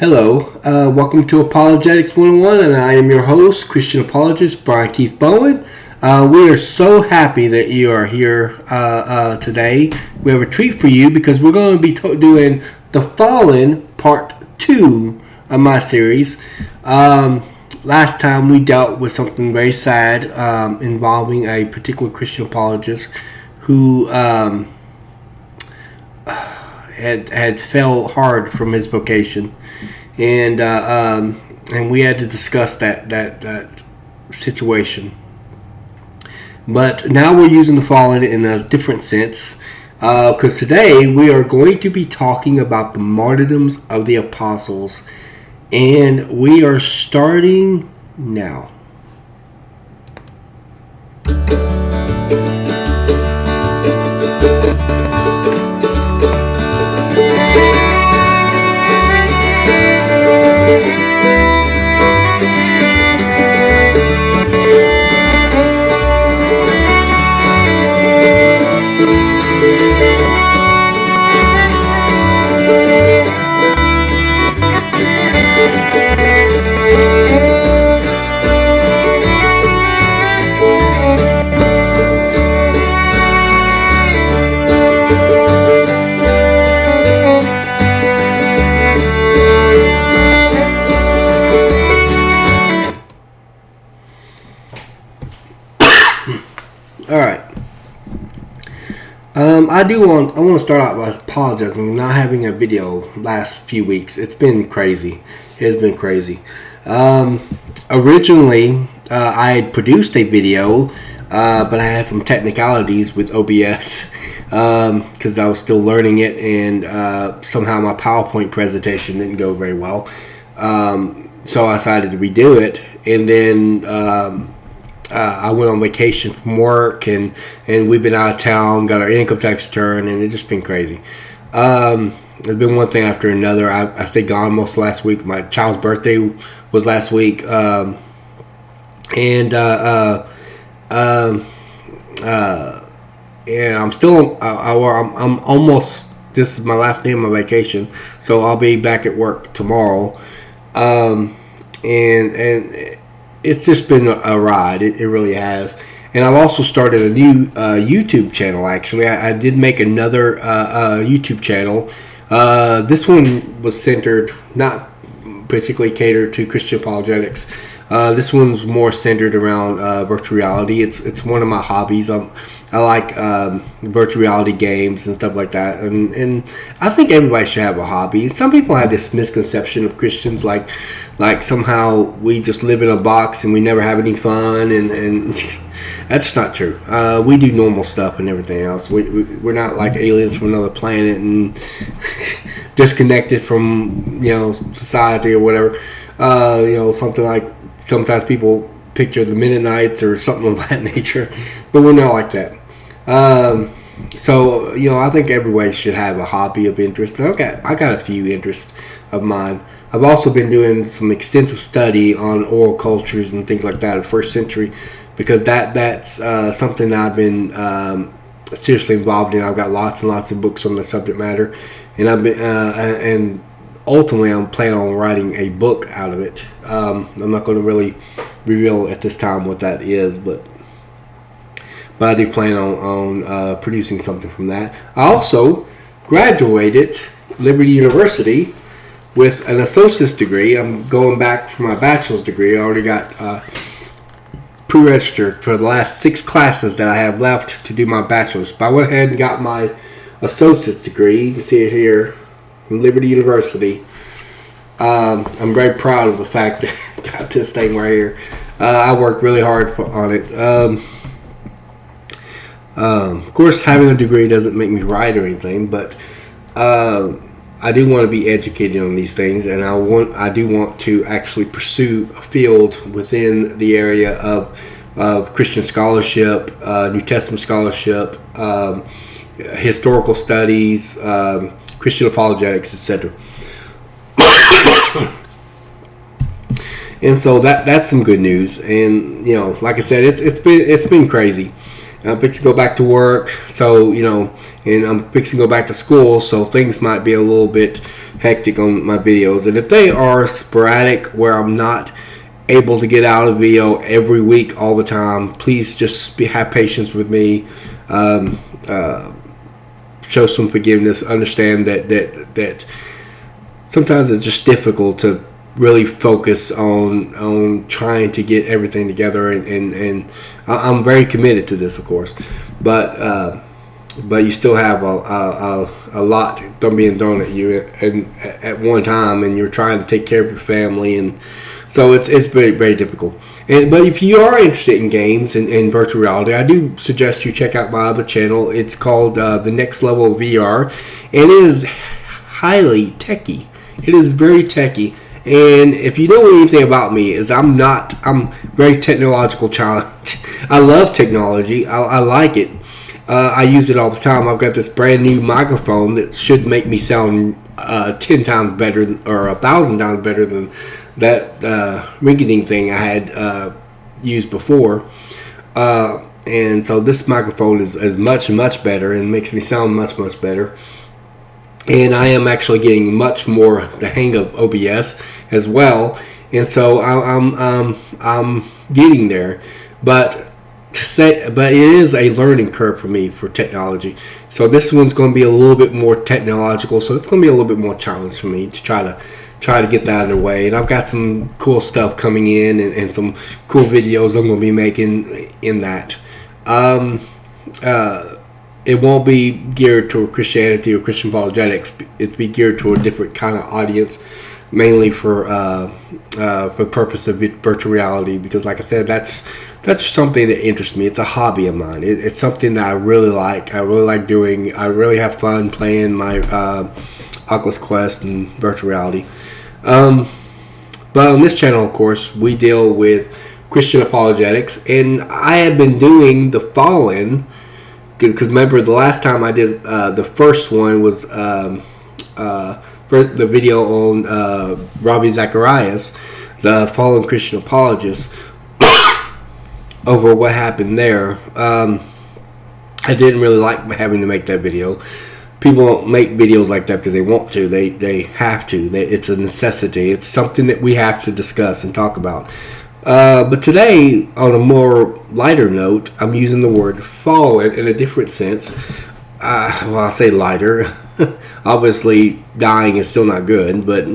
Hello, welcome to Apologetics 101, and I am your host, Christian apologist Brian Keith Bowen. We are so happy that you are here today. We have a treat for you because we're going to be doing The Fallen Part 2 of my series. Last time we dealt with something very sad involving a particular Christian apologist who had fell hard from his vocation, and we had to discuss that situation. But now we're using the fallen in a different sense, because today we are going to be talking about the martyrdoms of the apostles, and we are starting now. I want to start out by apologizing for not having a video last few weeks. It's been crazy. It has been crazy. Originally, I had produced a video, but I had some technicalities with OBS because I was still learning it, and somehow my PowerPoint presentation didn't go very well. So I decided to redo it, and then I went on vacation from work, and we've been out of town, got our income tax return, and it's just been crazy. It's been one thing after another. I stayed gone most of last week. My child's birthday was last week, and I'm still. I'm almost. This is my last day of my vacation, so I'll be back at work tomorrow, and it's just been a ride. It really has. And I've also started a new YouTube channel, actually. I did make another YouTube channel. This one was centered, not particularly catered to Christian apologetics. This one's more centered around virtual reality. It's one of my hobbies. I like virtual reality games and stuff like that. And I think everybody should have a hobby. Some people have this misconception of Christians, like somehow we just live in a box and we never have any fun, and that's not true. We do normal stuff and everything else. We're not like aliens from another planet and disconnected from society or whatever. Something like sometimes people picture the Mennonites or something of that nature, but we're not like that. So I think everybody should have a hobby of interest. I got a few interests of mine. I've also been doing some extensive study on oral cultures and things like that of the first century, because that's something that I've been seriously involved in. I've got lots and lots of books on the subject matter, and I've been and ultimately I'm planning on writing a book out of it. I'm not going to really reveal at this time what that is, but I do plan on producing something from that. I also graduated Liberty University with an associate's degree. I'm going back for my bachelor's degree. I already got pre-registered for the last 6 classes that I have left to do my bachelor's. But I went ahead and got my associate's degree. You can see it here from Liberty University. I'm very proud of the fact that I got this thing right here. I worked really hard on it. Of course, having a degree doesn't make me right or anything, but I do want to be educated on these things, and I do want to actually pursue a field within the area of Christian scholarship, New Testament scholarship, historical studies, Christian apologetics, etc. And so that's some good news. And like I said, it's been crazy. I'm fixing to go back to work, so and I'm fixing to go back to school, so things might be a little bit hectic on my videos. And if they are sporadic, where I'm not able to get out a video every week all the time, please just have patience with me. Um, Show some forgiveness. Understand that sometimes it's just difficult to really focus on trying to get everything together, and I'm very committed to this, of course, but you still have a lot being thrown at you at one time, and you're trying to take care of your family, and so it's very, very difficult. But if you are interested in games and virtual reality, I do suggest you check out my other channel. It's called The Next Level of VR, and it is highly techy. It is very techy. And if you know anything about me, I'm very technological challenged. I love technology. I like it. I use it all the time. I've got this brand new microphone that should make me sound 10 times better, or 1,000 times better than that rinky-dink thing I had used before. And so this microphone is much, much better and makes me sound much, much better. And I am actually getting much more the hang of OBS as well, and so I'm getting there. But it is a learning curve for me for technology. So this one's going to be a little bit more technological. So it's going to be a little bit more challenge for me to try to get that underway. And I've got some cool stuff coming in, and some cool videos I'm going to be making in that. It won't be geared toward Christianity or Christian apologetics. It'll be geared toward a different kind of audience, mainly for the purpose of virtual reality. Because, like I said, that's something that interests me. It's a hobby of mine. It's something that I really like. I really like doing. I really have fun playing my Oculus Quest and virtual reality. But on this channel, of course, we deal with Christian apologetics, and I have been doing the following. Because remember, the last time I did the first one was the video on Ravi Zacharias, the fallen Christian apologist, over what happened there. I didn't really like having to make that video. People don't make videos like that because they want to. They have to. It's a necessity. It's something that we have to discuss and talk about. But today, on a more lighter note, I'm using the word fallen in a different sense. Well, I say lighter. Obviously, dying is still not good, but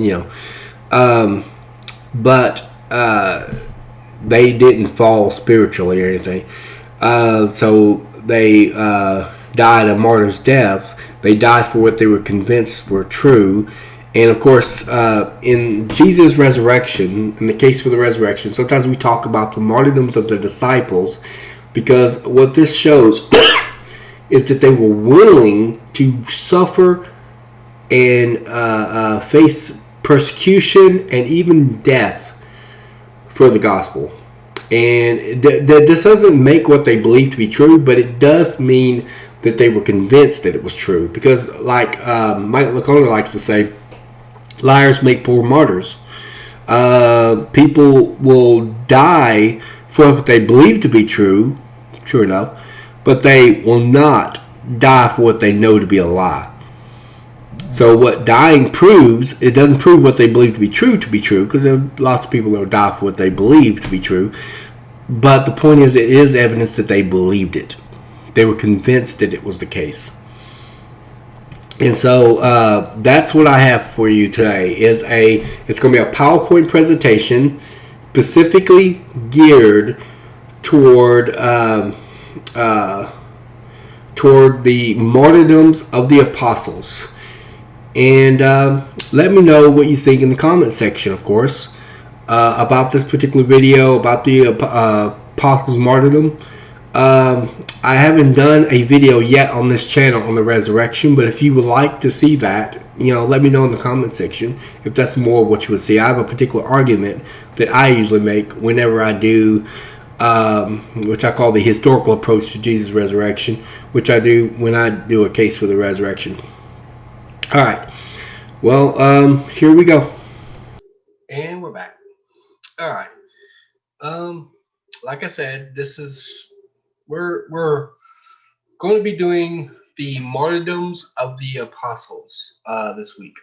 they didn't fall spiritually or anything. So they died a martyr's death. They died for what they were convinced were true. And of course, in Jesus' resurrection, in the case for the resurrection, sometimes we talk about the martyrdoms of the disciples, because what this shows is that they were willing to suffer and face persecution and even death for the gospel. And this doesn't make what they believe to be true, but it does mean that they were convinced that it was true. Because like Mike Lacona likes to say, liars make poor martyrs. People will die for what they believe to be true enough, but they will not die for what they know to be a lie. So what dying proves, it doesn't prove what they believe to be true, because there are lots of people that will die for what they believe to be true. But the point is, it is evidence that they believed it. They were convinced that it was the case. And so that's what I have for you today. It's going to be a PowerPoint presentation specifically geared toward the martyrdoms of the apostles. And let me know what you think in the comment section, of course, about this particular video, about the apostles' martyrdom. I haven't done a video yet on this channel on the resurrection, but if you would like to see that, let me know in the comment section if that's more what you would see. I have a particular argument that I usually make whenever I do, which I call the historical approach to Jesus' resurrection, which I do when I do a case for the resurrection. All right. Well, here we go. And we're back. All right. Like I said, this is we're going to be doing the martyrdoms of the apostles this week.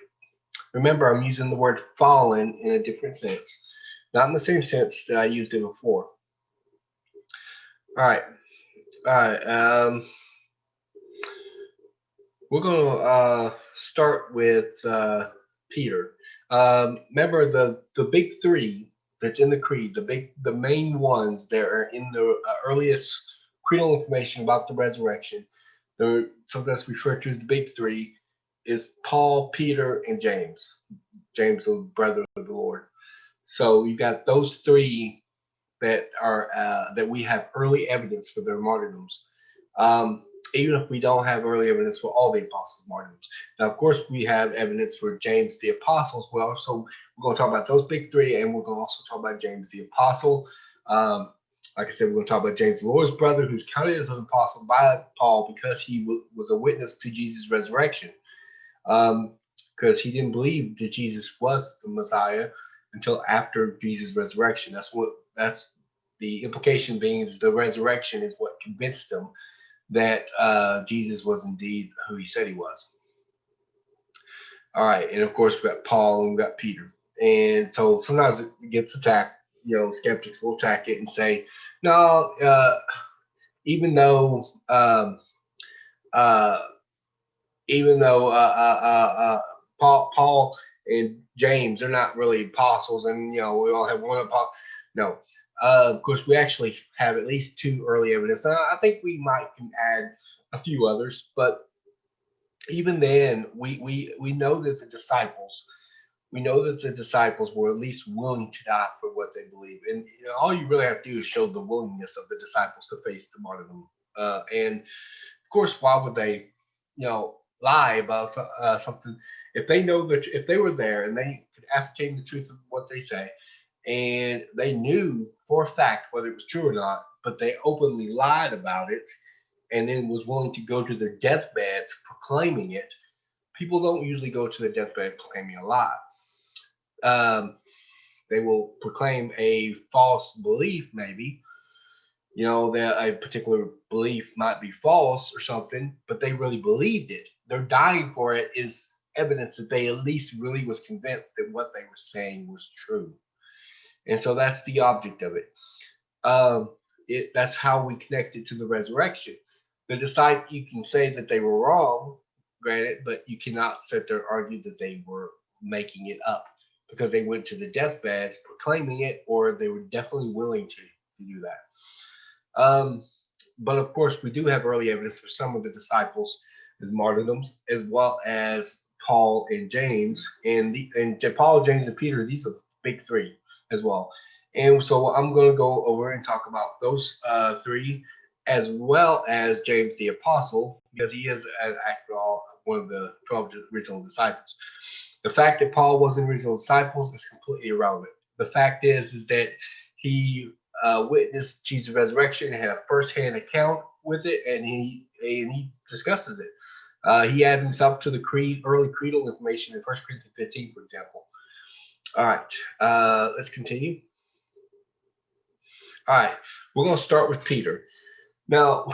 Remember, I'm using the word fallen in a different sense, not in the same sense that I used it before. All right, all right. We're going to start with Peter. Remember the big three that's in the creed, the main ones that are in the earliest creedal information about the resurrection. The sometimes referred to as the big three is Paul, Peter, and James. James, the brother of the Lord. So you got those three that are that we have early evidence for their martyrdoms. Um, Even if we don't have early evidence for all the apostles' martyrdoms. Now, of course, we have evidence for James the apostle as well. So we're going to talk about those big three, and we're going to also talk about James the apostle. Um, like I said, we're going to talk about James the Lord's brother, who's counted as an apostle by Paul because he was a witness to Jesus' resurrection. Because he didn't believe that Jesus was the Messiah until after Jesus' resurrection. That's the implication being is the resurrection is what convinced them that Jesus was indeed who he said he was. All right, and of course we got Paul and we got Peter, and so sometimes it gets attacked. Skeptics will attack it and say, no, even though uh, even though Paul and James are not really apostles, and we all have one apostle. No, of course we actually have at least two early evidence. Now, I think we might can add a few others, but even then, we know that the disciples were at least willing to die for what they believe, and all you really have to do is show the willingness of the disciples to face the martyrdom. And of course, why would they, lie about something if they know that if they were there and they could ascertain the truth of what they say, and they knew for a fact whether it was true or not, but they openly lied about it, and then was willing to go to their deathbeds proclaiming it. People don't usually go to their deathbed proclaiming a lie. Um, they will proclaim a false belief, maybe, that a particular belief might be false or something, but they really believed it. Their dying for it is evidence that they at least really was convinced that what they were saying was true. And so that's the object of it. Um, that's how we connect it to the resurrection. The disciple, you can say that they were wrong, granted, but you cannot sit there and argue that they were making it up because they went to the deathbeds proclaiming it, or they were definitely willing to do that. But of course, we do have early evidence for some of the disciples as martyrdoms, as well as Paul and James, and Paul, James, and Peter. These are the big three as well. And so I'm going to go over and talk about those three, as well as James the Apostle, because he is, after all, one of the 12 original disciples. The fact that Paul wasn't original disciples is completely irrelevant. The fact is that he witnessed Jesus' resurrection and had a first-hand account with it, and he discusses it. He adds himself to the early creedal information in 1 Corinthians 15, for example. All right, let's continue. All right, we're going to start with Peter. Now,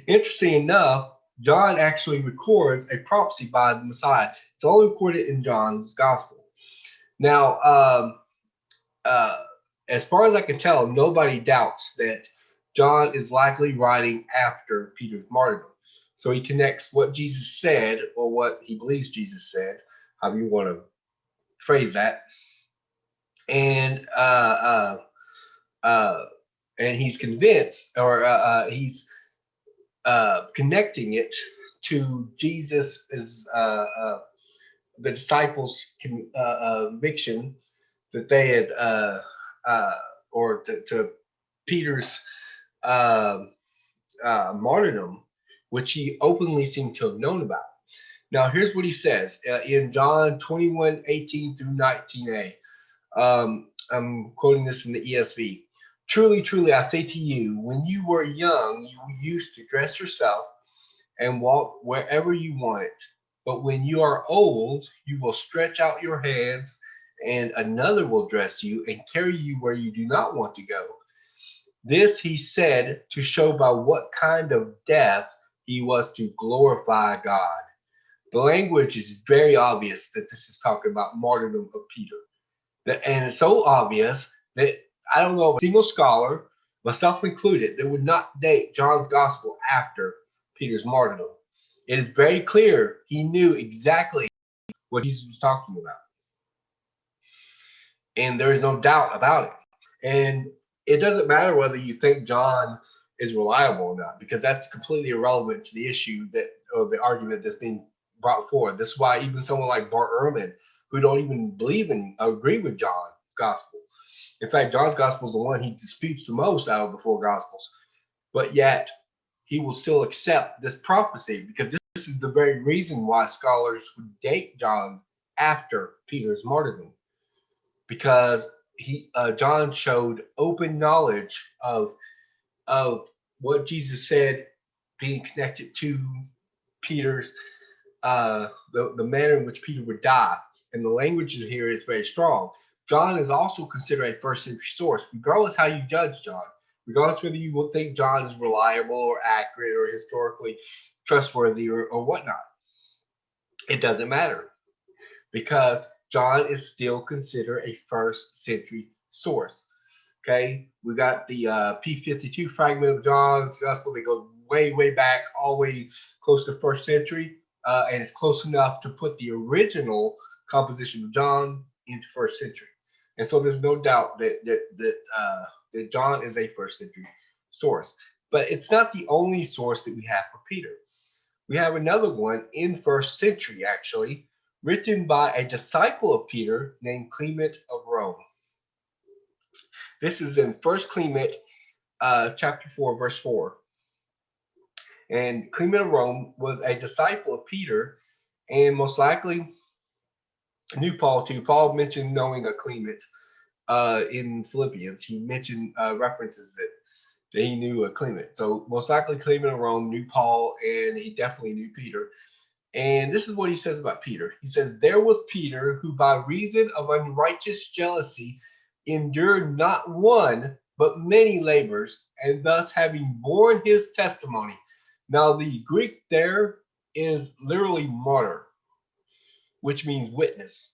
interesting enough, John actually records a prophecy by the Messiah. It's only recorded in John's Gospel. Now, as far as I can tell, nobody doubts that John is likely writing after Peter's martyrdom. So he connects what Jesus said, or what he believes Jesus said, however you want to phrase that, and he's convinced, or he's connecting it to Jesus as the disciples' conviction that they had, or to Peter's martyrdom, which he openly seemed to have known about. Now, here's what he says in John 21:18 through 19a. I'm quoting this from the ESV. Truly, truly, I say to you, when you were young, you used to dress yourself and walk wherever you wanted. But when you are old, you will stretch out your hands, and another will dress you and carry you where you do not want to go. This he said to show by what kind of death he was to glorify God. The language is very obvious that this is talking about martyrdom of Peter. And it's so obvious that I don't know of a single scholar, myself included, that would not date John's gospel after Peter's martyrdom. It is very clear he knew exactly what Jesus was talking about. And there is no doubt about it. And it doesn't matter whether you think John is reliable or not, because that's completely irrelevant to the issue that, or the argument that's being brought forward. This is why even someone like Bart Ehrman, who don't even believe in, agree with John's gospel. In fact, John's gospel is the one he disputes the most out of the four gospels, but yet he will still accept this prophecy, because this is the very reason why scholars would date John after Peter's martyrdom, because John showed open knowledge of what Jesus said, being connected to Peter's the manner in which Peter would die, and the language here is very strong. John is also considered a first century source, regardless how you judge John, regardless whether you will think John is reliable or accurate or historically trustworthy or whatnot. It doesn't matter, because John is still considered a first century source. Okay, we got the P52 fragment of John's Gospel. They go way, way back, all the way close to first century, and it's close enough to put the original composition of John into first century. And so there's no doubt that John is a first century source. But it's not the only source that we have for Peter. We have another one in first century, actually, written by a disciple of Peter named Clement of Rome. This is in 1 Clement chapter 4, verse 4. And Clement of Rome was a disciple of Peter, and most likely knew Paul too. Paul mentioned knowing a Clement in Philippians. He mentioned references that he knew a Clement. So most likely Clement of Rome knew Paul, and he definitely knew Peter. And this is what he says about Peter. He says, "There was Peter, who by reason of unrighteous jealousy endured not one, but many labors, and thus having borne his testimony." Now, the Greek there is literally martyr, which means witness.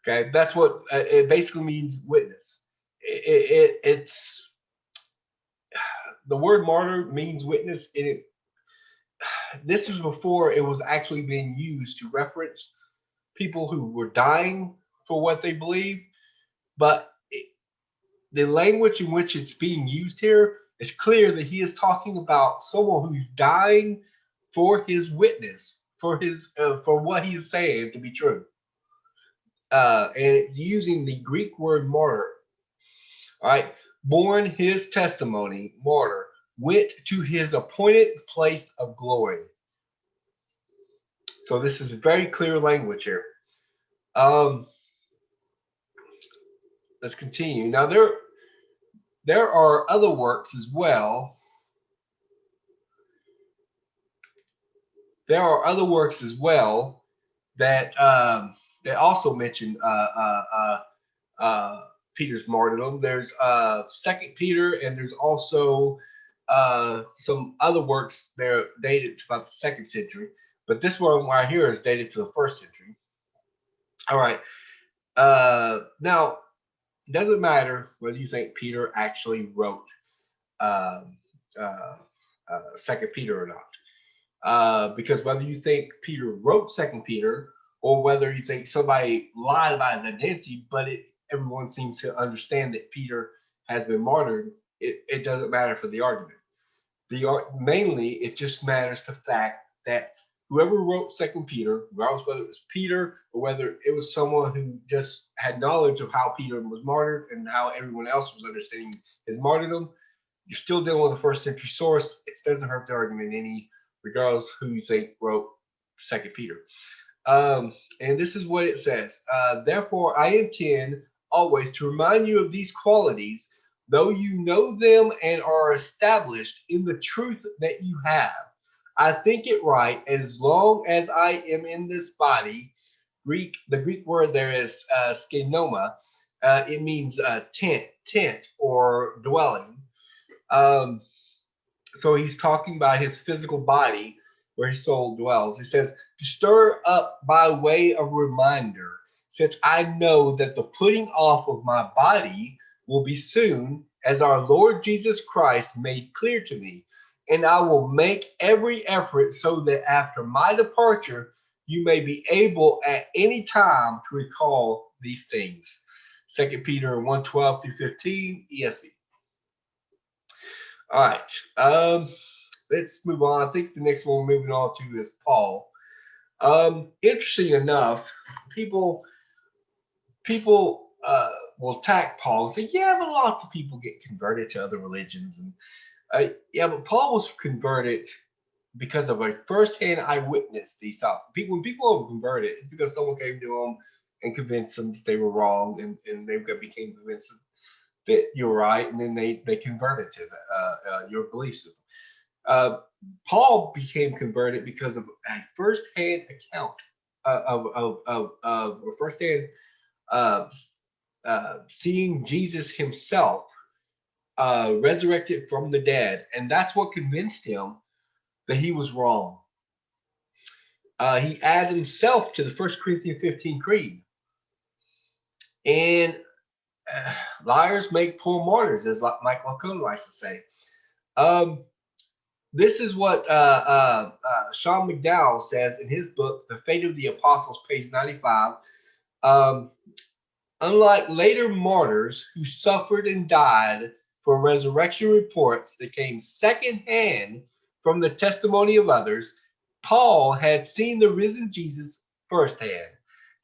Okay, that's what it basically means, witness. It's the word martyr means witness, and this was before it was actually being used to reference people who were dying for what they believe. But the language in which it's being used here is clear that he is talking about someone who's dying for his witness, for his for what he is saying to be true. And it's using the Greek word martyr. All right, born his testimony, martyr, went to his appointed place of glory. So this is very clear language here. Let's continue. Now there are other works as well. There are other works as well that that also mention Peter's martyrdom. There's Second Peter, and there's also some other works. They're dated to about the second century, but this one right here is dated to the first century. All right. Now, it doesn't matter whether you think Peter actually wrote um, Second Peter or not, because whether you think Peter wrote Second Peter or whether you think somebody lied about his identity, but everyone seems to understand that Peter has been martyred, it doesn't matter for the argument. Mainly, it just matters the fact that whoever wrote Second Peter, regardless whether it was Peter or whether it was someone who just had knowledge of how Peter was martyred and how everyone else was understanding his martyrdom, you're still dealing with a first century source. It doesn't hurt the argument any, regardless who you think wrote Second Peter. And this is what it says. Therefore, I intend always to remind you of these qualities, though you know them and are established in the truth that you have. I think it right, as long as I am in this body. The Greek word there is skenoma, It means tent, or dwelling. Um, so he's talking about his physical body where his soul dwells. He says, to stir up by way of reminder, since I know that the putting off of my body will be soon, as our Lord Jesus Christ made clear to me. And I will make every effort so that after my departure, you may be able at any time to recall these things. 2 Peter 1:12 through 15, ESV. All right. Let's move on. I think the next one we're moving on to is Paul. Interesting enough, people will attack Paul and say, "Yeah, but lots of people get converted to other religions." And yeah, but Paul was converted because of a first-hand eyewitness that he saw. When people are converted, it's because someone came to them and convinced them that they were wrong, and they became convinced that you're right, and then they converted to your belief system. Uh, Paul became converted because of a first-hand account of first-hand uh, seeing Jesus himself resurrected from the dead, and that's what convinced him that he was wrong. He adds himself to the First Corinthians 15 creed, and liars make poor martyrs, as Michael O'Connor likes to say. Um, This is what Sean McDowell says in his book, The Fate of the Apostles, page 95. Um, Unlike later martyrs who suffered and died for resurrection reports that came secondhand from the testimony of others, Paul had seen the risen Jesus firsthand.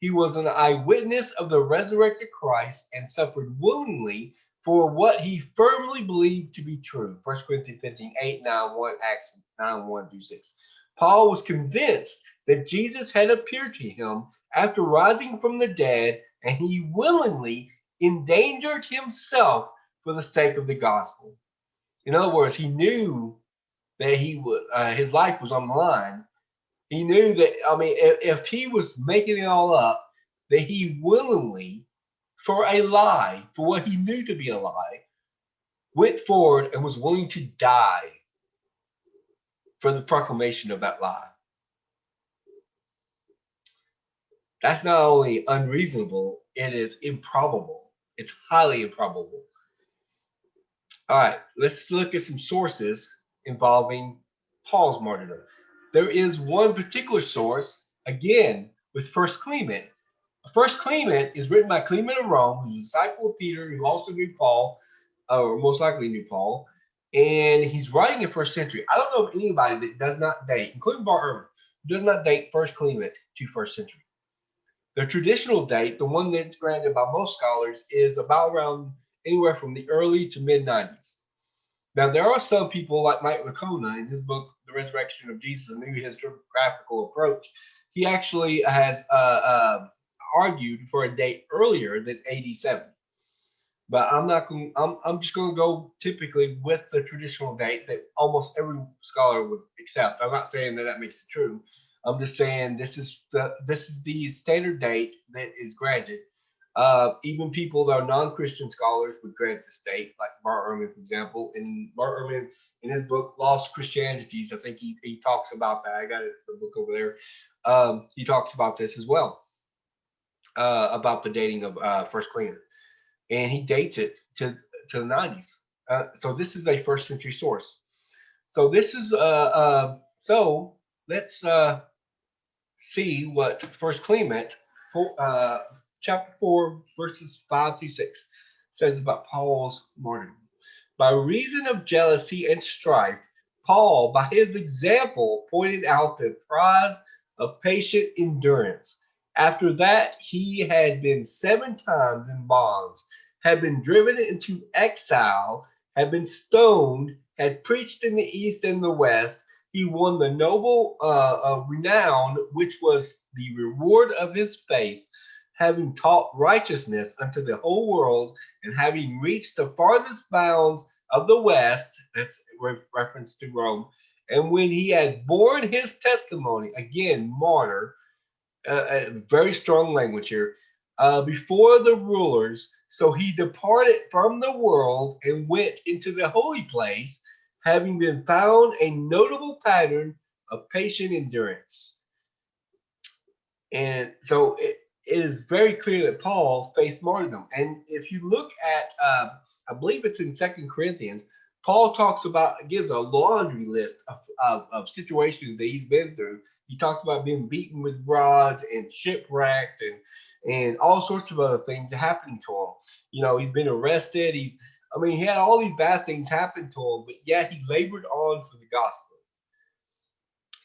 He was an eyewitness of the resurrected Christ and suffered willingly for what he firmly believed to be true. 1 Corinthians 15, 8, 9, 1, Acts 9, 1 through 6. Paul was convinced that Jesus had appeared to him after rising from the dead, and he willingly endangered himself for the sake of the gospel. In other words, he knew that his life was on the line. He knew that, I mean, if he was making it all up, that he willingly, for a lie, for what he knew to be a lie, went forward and was willing to die for the proclamation of that lie. That's not only unreasonable, it is improbable. It's highly improbable. All right, let's look at some sources involving Paul's martyrdom. There is one particular source, again, with First Clement. First Clement is written by Clement of Rome, who's a disciple of Peter, who also knew Paul, or most likely knew Paul, and he's writing in first century. I don't know of anybody that does not date, including Bart Ehrman, who does not date First Clement to first century. The traditional date, the one that's granted by most scholars, is about around anywhere from the early to mid 90s. Now, there are some people like Mike Licona in his book, The Resurrection of Jesus, A New Historiographical Approach. He actually has argued for a date earlier than AD 70. But I'm not going. I'm just going to go typically with the traditional date that almost every scholar would accept. I'm not saying that that makes it true. I'm just saying this is the standard date that is granted. Even people that are non-Christian scholars would grant this date, like Bart Ehrman, for example. And Bart Ehrman, in his book Lost Christianities, I think he talks about that. I got it, the book over there. He talks about this as well, about the dating of First Clement, and he dates it to the 90s. So this is a first century source. So this is so let's see what First Clement, chapter 4, verses 5 through 6 says about Paul's martyrdom. By reason of jealousy and strife, Paul, by his example, pointed out the prize of patient endurance. After that, he had been 7 times in bonds, had been driven into exile, had been stoned, had preached in the east and the west. He won the noble renown, which was the reward of his faith, having taught righteousness unto the whole world, and having reached the farthest bounds of the west, that's reference to Rome, and when he had borne his testimony, again, martyr, very strong language here, before the rulers, So he departed from the world and went into the holy place, having been found a notable pattern of patient endurance. And so it is very clear that Paul faced martyrdom. And if you look at, I believe it's in Second Corinthians, Paul gives a laundry list of situations that he's been through. He talks about being beaten with rods and shipwrecked and all sorts of other things happening to him. He's been arrested. He had all these bad things happen to him, but yet he labored on for the gospel.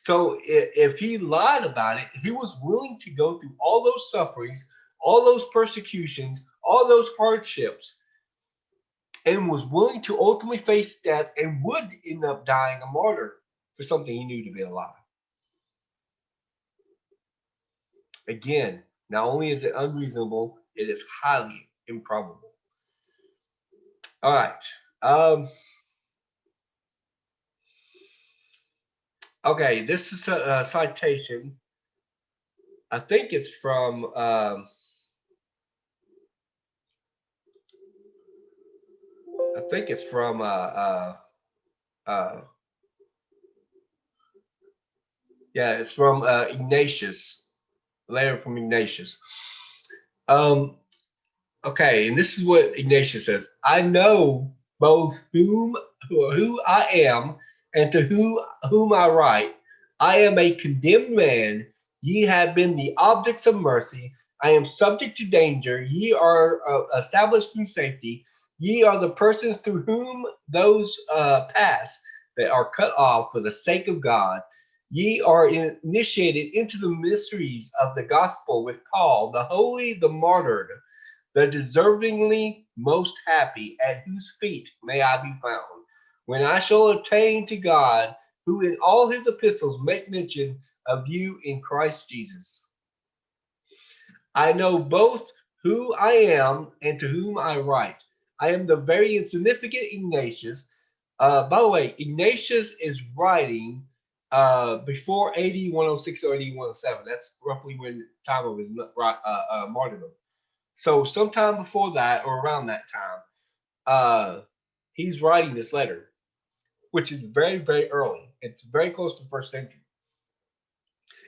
So if he lied about it, he was willing to go through all those sufferings, all those persecutions, all those hardships, and was willing to ultimately face death and would end up dying a martyr for something he knew to be a lie. Again, not only is it unreasonable, it is highly improbable. All right. Okay, this is a citation. I think it's from it's from Ignatius, a letter from Ignatius. Okay, and this is what Ignatius says: I know both who I am and to whom I write. I am a condemned man. Ye have been the objects of mercy. I am subject to danger. Ye are established in safety. Ye are the persons through whom those pass that are cut off for the sake of God. Ye are initiated into the mysteries of the gospel with Paul, the holy, the martyred, the deservingly most happy, at whose feet may I be found, when I shall attain to God, who in all his epistles make mention of you in Christ Jesus. I know both who I am and to whom I write. I am the very insignificant Ignatius. By the way, Ignatius is writing before AD 106 or AD 107. That's roughly when the time of his martyrdom. So sometime before that or around that time, he's writing this letter, which is very, very early. It's very close to the first century.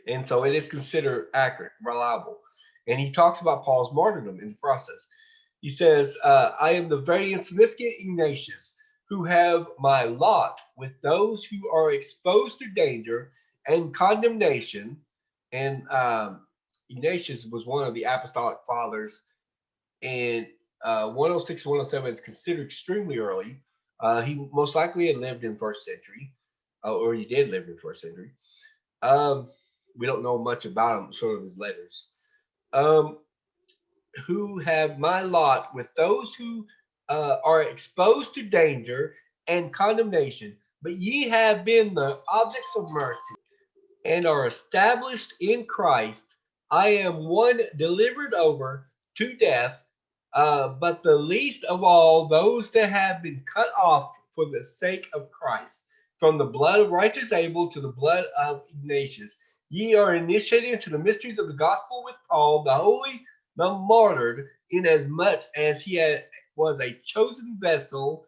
And so it is considered accurate, reliable. And he talks about Paul's martyrdom in the process. He says, I am the very insignificant Ignatius, who have my lot with those who are exposed to danger and condemnation. And Ignatius was one of the apostolic fathers, and 106 107 is considered extremely early. He most likely had lived in first century, or he did live in first century. We don't know much about him, sort of his letters. Who have my lot with those who are exposed to danger and condemnation, but ye have been the objects of mercy and are established in Christ. I am one delivered over to death, but the least of all those that have been cut off for the sake of Christ. From the blood of righteous Abel to the blood of Ignatius, ye are initiated into the mysteries of the gospel with Paul, the holy, the martyred, inasmuch as he was a chosen vessel,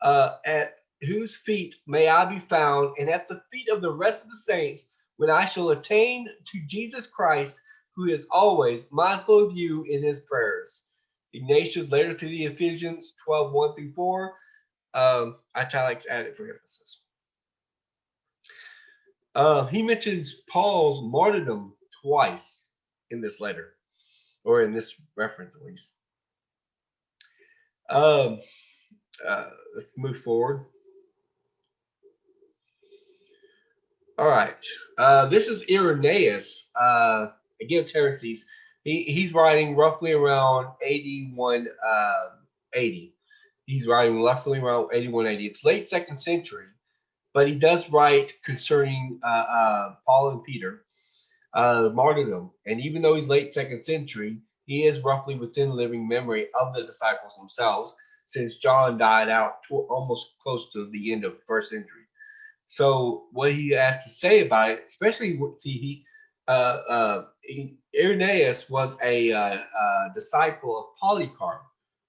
at whose feet may I be found, and at the feet of the rest of the saints, when I shall attain to Jesus Christ, who is always mindful of you in his prayers. Ignatius, later to the Ephesians 12, 1 through 4, italics added for emphasis. He mentions Paul's martyrdom twice in this letter, or in this reference at least. Let's move forward. All right. This is Irenaeus against heresies. He's writing roughly around 8180. He's writing roughly around 8180. It's late second century, but he does write concerning Paul and Peter, martyrdom. And even though he's late second century, he is roughly within living memory of the disciples themselves, since John died out almost close to the end of the first century. So what he has to say about it, especially Irenaeus was a disciple of Polycarp,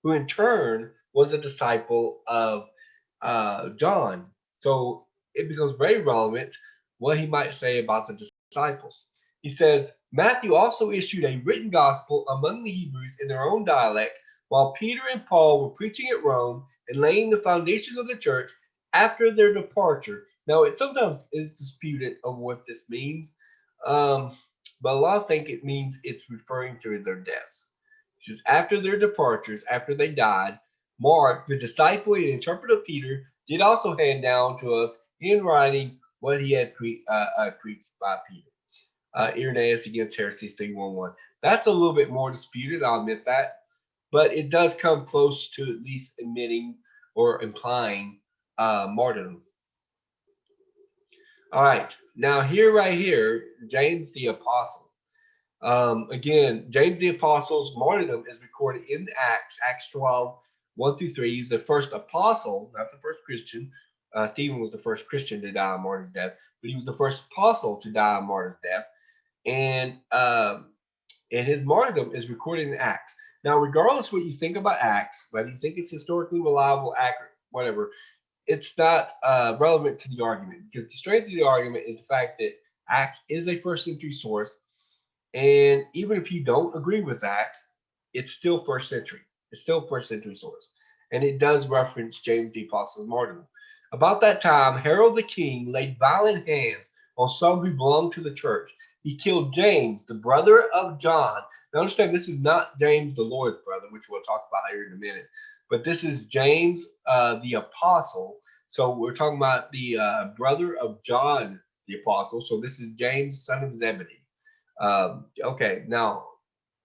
who in turn was a disciple of John. So it becomes very relevant what he might say about the disciples. He says, Matthew also issued a written gospel among the Hebrews in their own dialect, while Peter and Paul were preaching at Rome and laying the foundations of the church after their departure. Now, it sometimes is disputed of what this means, but a lot think it means it's referring to their deaths. It says, after their departures, after they died, Mark, the disciple and interpreter of Peter, did also hand down to us in writing what he had preached by Peter. Irenaeus against heresies 311. That's a little bit more disputed, I'll admit that, but it does come close to at least admitting or implying martyrdom. All right, now right here, James the Apostle. Again, James the Apostle's martyrdom is recorded in Acts 12, 1 through 3. He's the first apostle, not the first Christian. Stephen was the first Christian to die a martyr's death, but he was the first apostle to die a martyr's death. And his martyrdom is recorded in Acts. Now, regardless what you think about Acts, whether you think it's historically reliable, accurate, whatever, it's not relevant to the argument, because the strength of the argument is the fact that Acts is a first century source. And even if you don't agree with Acts, it's still first century. It's still first century source. And it does reference James the Apostle's martyrdom. About that time, Herod the king laid violent hands on some who belonged to the church. He killed James, the brother of John. Now understand, this is not James the Lord's brother, which we'll talk about here in a minute. But this is James the Apostle. So we're talking about the brother of John the Apostle. So this is James, son of Zebedee. Okay, now,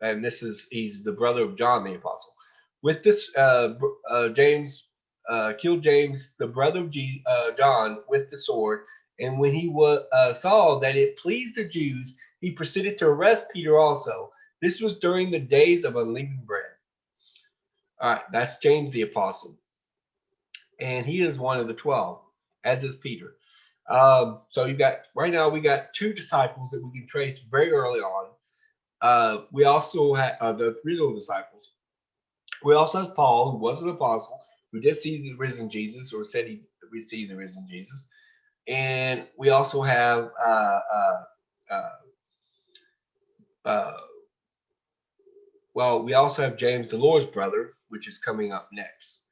and he's the brother of John the Apostle. With this, James killed James, the brother of John, with the sword. And when he saw that it pleased the Jews, he proceeded to arrest Peter also. This was during the days of unleavened bread. All right, that's James the Apostle. And he is one of the 12, as is Peter. So right now we got two disciples that we can trace very early on. We also have the original disciples. We also have Paul, who was an apostle, who did see the risen Jesus, or said he received the risen Jesus. And we also have we also have James, the Lord's brother, which is coming up next.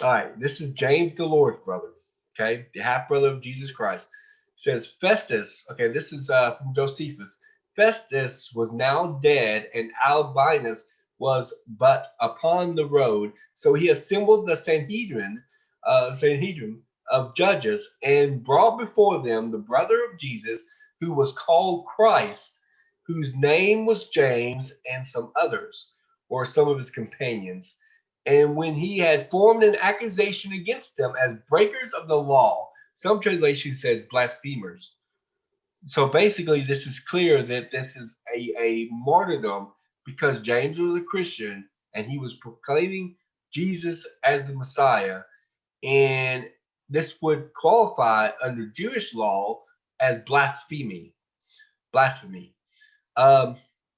All right, this is James, the Lord's brother. Okay, the half brother of Jesus Christ. It says Festus. Okay, this is from Josephus. Festus was now dead, and Albinus was but upon the road. So he assembled the Sanhedrin of judges and brought before them the brother of Jesus, who was called Christ, whose name was James, and some others, or some of his companions. And when he had formed an accusation against them as breakers of the law, some translation says blasphemers. So basically, this is clear that this is a martyrdom, because James was a Christian and he was proclaiming Jesus as the Messiah. And this would qualify under Jewish law as blasphemy.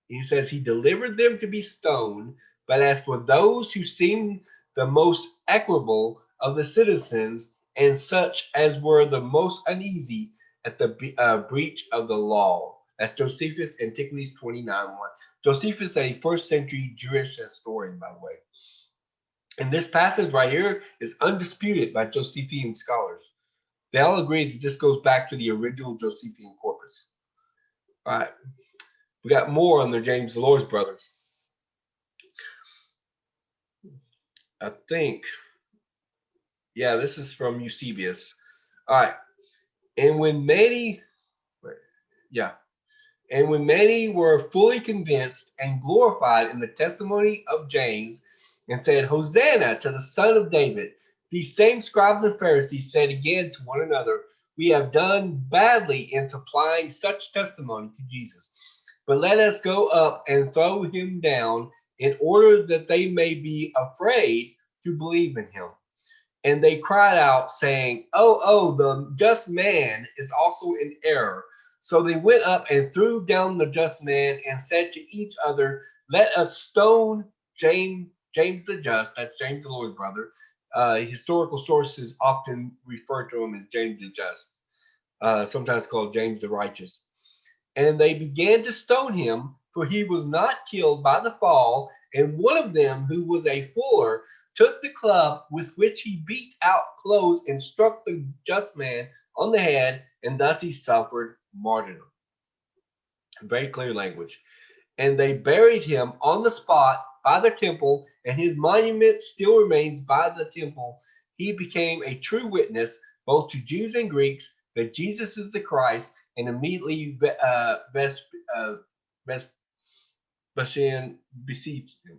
He says he delivered them to be stoned, but as for those who seemed the most equable of the citizens, and such as were the most uneasy at the breach of the law. That's Josephus, Antiquities 29:1. Josephus, a first century Jewish historian, by the way. And this passage right here is undisputed by Josephine scholars. They all agree that this goes back to the original Josephine corpus. All right. We got more on the James the Lord's brother. I think, yeah, this is from Eusebius. All right. And when many were fully convinced and glorified in the testimony of James, and said, Hosanna to the Son of David, these same scribes and Pharisees said again to one another, we have done badly in supplying such testimony to Jesus. But let us go up and throw him down, in order that they may be afraid to believe in him. And they cried out, saying, the just man is also in error. So they went up and threw down the just man, and said to each other, let us stone James James the Just, that's James the Lord's brother. Historical sources often refer to him as James the Just, sometimes called James the Righteous. And they began to stone him, for he was not killed by the fall. And one of them, who was a fuller, took the club with which he beat out clothes and struck the just man on the head, and thus he suffered martyrdom. Very clear language. And they buried him on the spot by the temple, and his monument still remains by the temple. He became a true witness both to Jews and Greeks that Jesus is the Christ, and immediately Vespasian besieged him.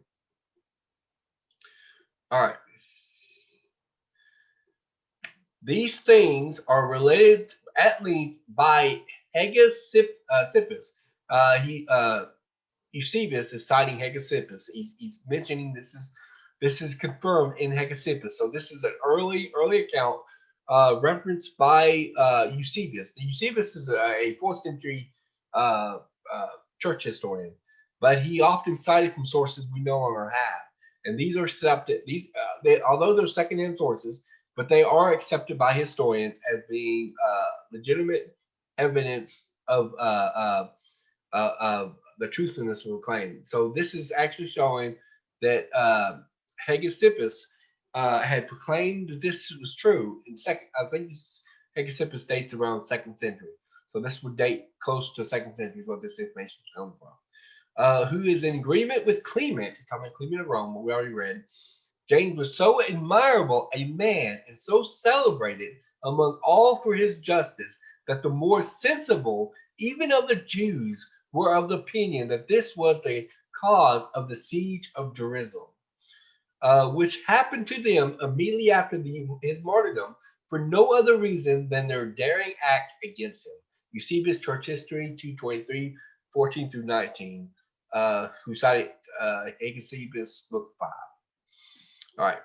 All right. These things are related at length by Hegesippus. Eusebius is citing Hegesippus. He's mentioning this is confirmed in Hegesippus. So this is an early account referenced by Eusebius. Eusebius is a 4th century church historian, but he often cited from sources we no longer have. And these are accepted. Although they're secondhand sources, but they are accepted by historians as being legitimate evidence of the truthfulness of the claim. So this is actually showing that Hegesippus had proclaimed this was true in second. I think Hegesippus dates around 2nd century. So this would date close to 2nd century is what this information is coming from. Who is in agreement with Clement, talking about Clement of Rome, what we already read. James was so admirable a man and so celebrated among all for his justice that the more sensible, even of the Jews, were of the opinion that this was the cause of the siege of Jerusalem, which happened to them immediately after his martyrdom for no other reason than their daring act against him. Eusebius, Church History, 223, 14 through 19, who cited Hegesippus, book 5. All right.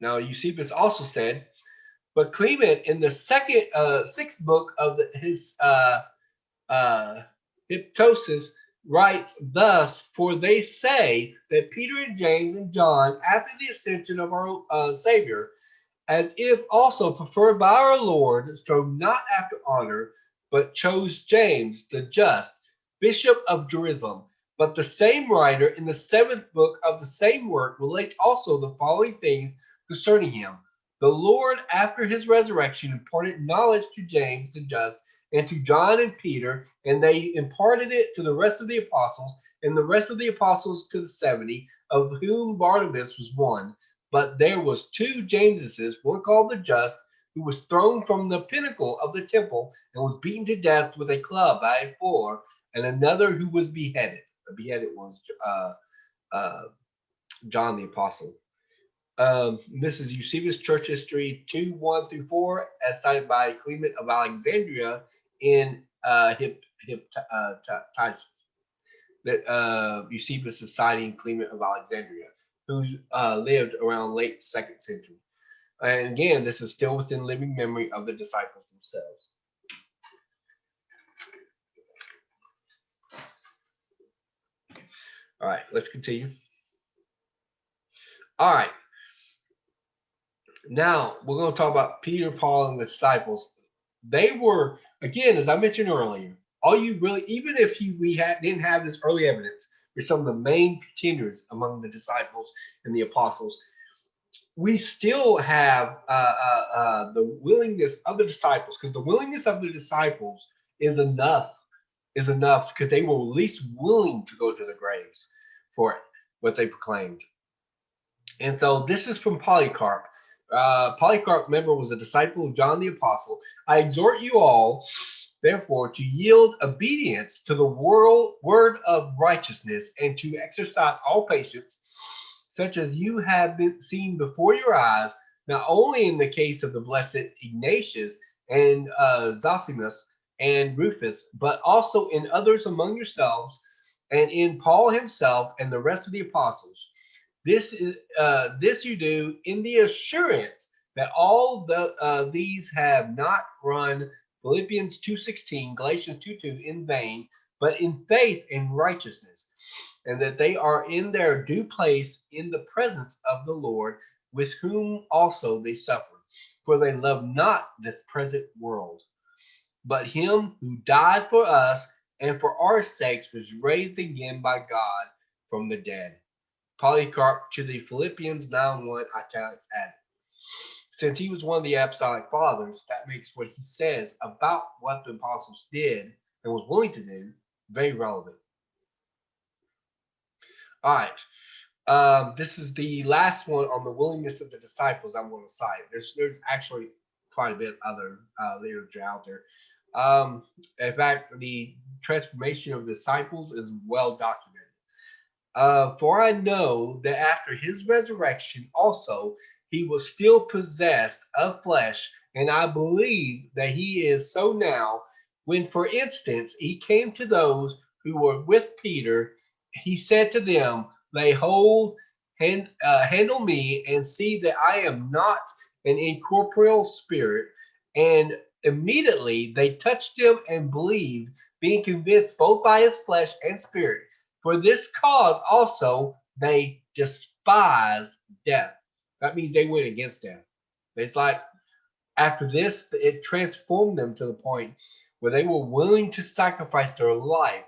Now Eusebius also said, but Clement in the sixth book of his Hyptosis writes thus: for they say that Peter and James and John, after the ascension of our Savior, as if also preferred by our Lord, strove not after honor, but chose James the Just, bishop of Jerusalem. But the same writer in the 7th book of the same work relates also the following things concerning him. The Lord, after his resurrection, imparted knowledge to James the Just and to John and Peter, and they imparted it to the rest of the apostles, and the rest of the apostles to the 70, of whom Barnabas was one. But there was 2 Jameses, one called the Just, who was thrown from the pinnacle of the temple and was beaten to death with a club by a fuller, and another who was beheaded. The beheaded was John the Apostle. This is Eusebius Church History 2, 1 through 4, as cited by Clement of Alexandria in Hyptosis. That Eusebius is citing Clement of Alexandria, who lived around late 2nd century. And again, this is still within living memory of the disciples themselves. All right, let's continue. All right. Now we're going to talk about Peter, Paul, and the disciples. They were, again, as I mentioned earlier, all you really, even if didn't have this early evidence, were some of the main contenders among the disciples and the apostles. We still have the willingness of the disciples, because the willingness of the disciples is enough because they were at least willing to go to the graves for what they proclaimed. And so this is from Polycarp. Polycarp, remember, was a disciple of John the Apostle. I exhort you all, therefore, to yield obedience to the word of righteousness and to exercise all patience, such as you have been seen before your eyes, not only in the case of the blessed Ignatius and Zosimus and Rufus, but also in others among yourselves, and in Paul himself and the rest of the apostles. This you do in the assurance that all these have not run Philippians 2:16, Galatians 2:2 in vain, but in faith and righteousness, and that they are in their due place in the presence of the Lord, with whom also they suffer. For they love not this present world, but him who died for us and for our sakes was raised again by God from the dead. Polycarp to the Philippians 9:1, italics added. Since he was one of the apostolic fathers, that makes what he says about what the apostles did and was willing to do very relevant. All right. This is the last one on the willingness of the disciples I'm going to cite. There's actually quite a bit other literature out there. In fact, the transformation of disciples is well documented. For I know that after his resurrection also he was still possessed of flesh, and I believe that he is so now. When, for instance, he came to those who were with Peter, he said to them, lay hold, handle me, and see that I am not an incorporeal spirit. And immediately they touched him and believed, being convinced both by his flesh and spirit. For this cause also they despised death. That means they went against death. It's like after this, it transformed them to the point where they were willing to sacrifice their life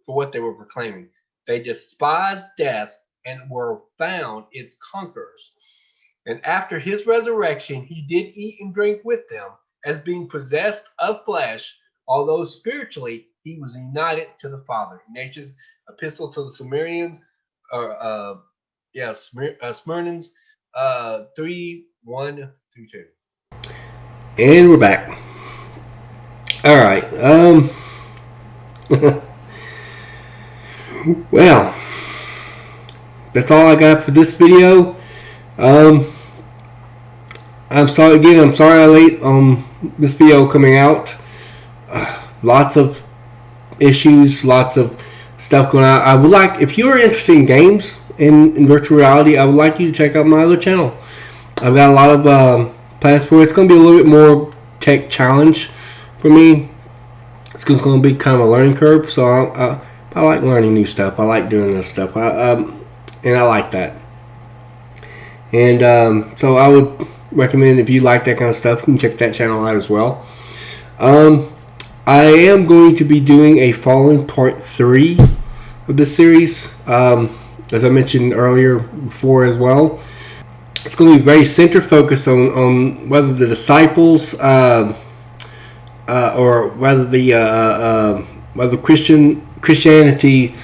for what they were proclaiming. They despised death and were found its conquerors. And after his resurrection, he did eat and drink with them, as being possessed of flesh, although spiritually he was united to the Father. Ignatius' epistle to the Smyrnians, Smyrnians 3:1-2. And we're back. All right. Well, that's all I got for this video. I'm sorry again. I'm sorry I'm late on this video coming out. Lots of issues, lots of stuff going on. I would like, if you're interested in games in virtual reality, I would like you to check out my other channel. I've got a lot of plans for it. It's going to be a little bit more tech challenge for me. It's going to be kind of a learning curve. So I like learning new stuff. I like doing this stuff. And I like that. And so I would recommend, if you like that kind of stuff, you can check that channel out as well. I am going to be doing a Fallen Part 3 of this series, as I mentioned earlier before as well. It's going to be very center focused on whether the disciples or whether the whether Christianity,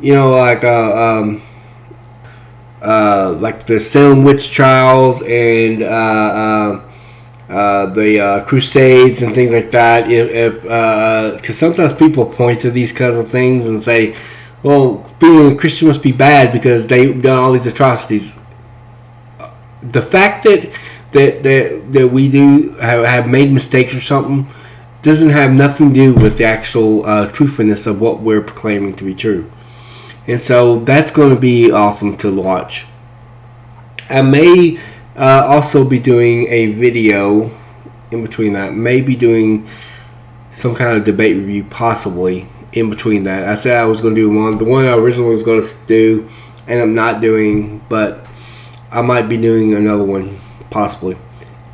you know, like the Salem witch trials and the Crusades and things like that. Because sometimes people point to these kinds of things and say, well, being a Christian must be bad because they've done all these atrocities. The fact that we do have made mistakes or something doesn't have nothing to do with the actual truthfulness of what we're proclaiming to be true. And so that's going to be awesome to watch. I may also be doing a video in between that. Maybe doing some kind of debate review possibly in between that. I said I was going to do one. The one I originally was going to do, and I'm not doing, but I might be doing another one possibly.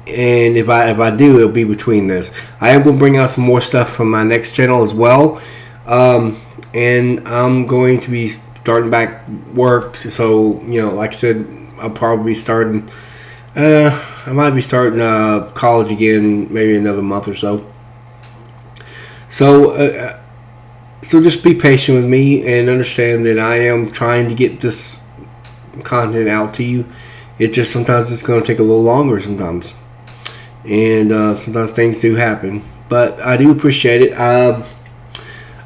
And if I do, it'll be between this. I am going to bring out some more stuff from my next channel as well. And I'm going to be starting back work. So, you know, like I said, I'll probably be starting. I might be starting college again, maybe another month or so. So just be patient with me and understand that I am trying to get this content out to you. It just sometimes it's going to take a little longer sometimes. And sometimes things do happen. But I do appreciate it. I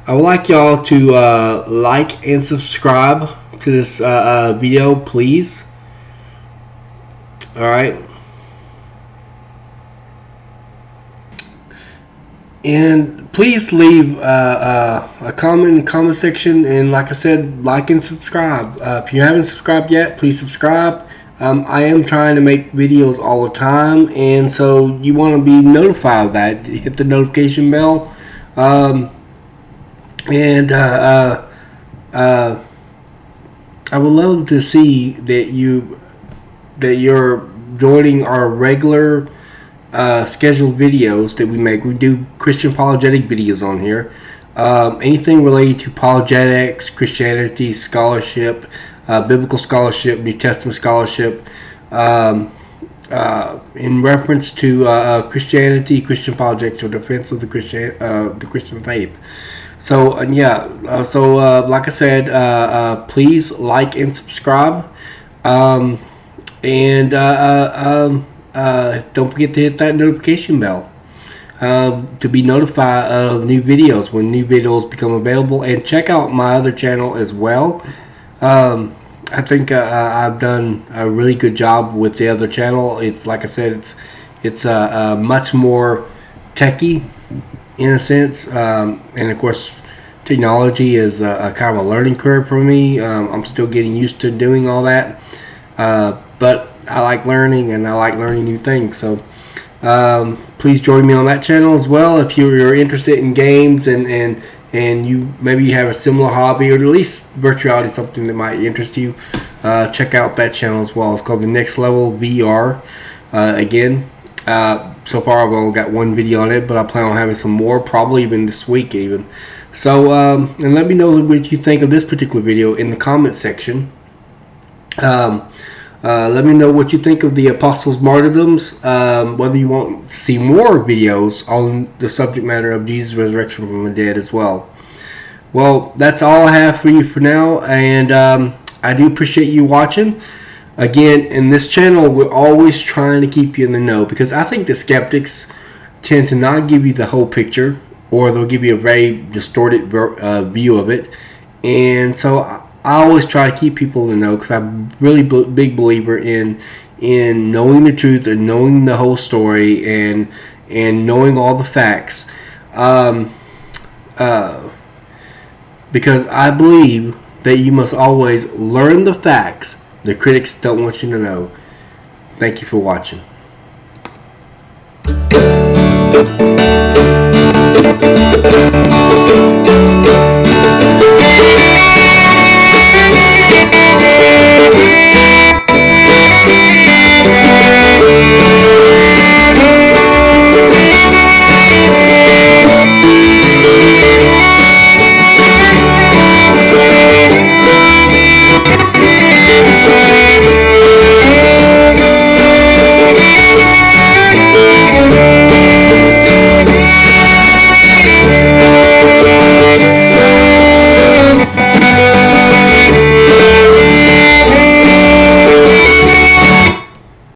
would like y'all to like and subscribe to this video, please. Alright. And please leave a comment in the comment section. And like I said, like and subscribe. If you haven't subscribed yet, please subscribe. I am trying to make videos all the time, and so you want to be notified of that. Hit the notification bell, and I would love to see that you're joining our regular scheduled videos that we make. We do Christian apologetic videos on here. Anything related to apologetics, Christianity, scholarship, biblical scholarship, New Testament scholarship, in reference to Christianity, Christian apologetics, or defense of the Christian faith. So like I said, please like and subscribe, and don't forget to hit that notification bell to be notified of new videos when new videos become available. And check out my other channel as well. I think I've done a really good job with the other channel. It's like I said, it's much more techy in a sense, and of course technology is a kind of a learning curve for me. I'm still getting used to doing all that, but I like learning, and I like learning new things. So please join me on that channel as well if you're interested in games, and you maybe have a similar hobby, or at least virtual reality, something that might interest you. Check out that channel as well. It's called The Next Level VR. Again, so far I've only got one video on it, but I plan on having some more, probably even this week even. So and let me know what you think of this particular video in the comment section. Let me know what you think of the Apostles' Martyrdoms, whether you want to see more videos on the subject matter of Jesus' resurrection from the dead as well. Well, that's all I have for you for now, and I do appreciate you watching. Again, in this channel, we're always trying to keep you in the know, because I think the skeptics tend to not give you the whole picture, or they'll give you a very distorted view of it. And so I always try to keep people in the know, because I'm a really big believer in knowing the truth and knowing the whole story, and knowing all the facts. Because I believe that you must always learn the facts the critics don't want you to know. Thank you for watching.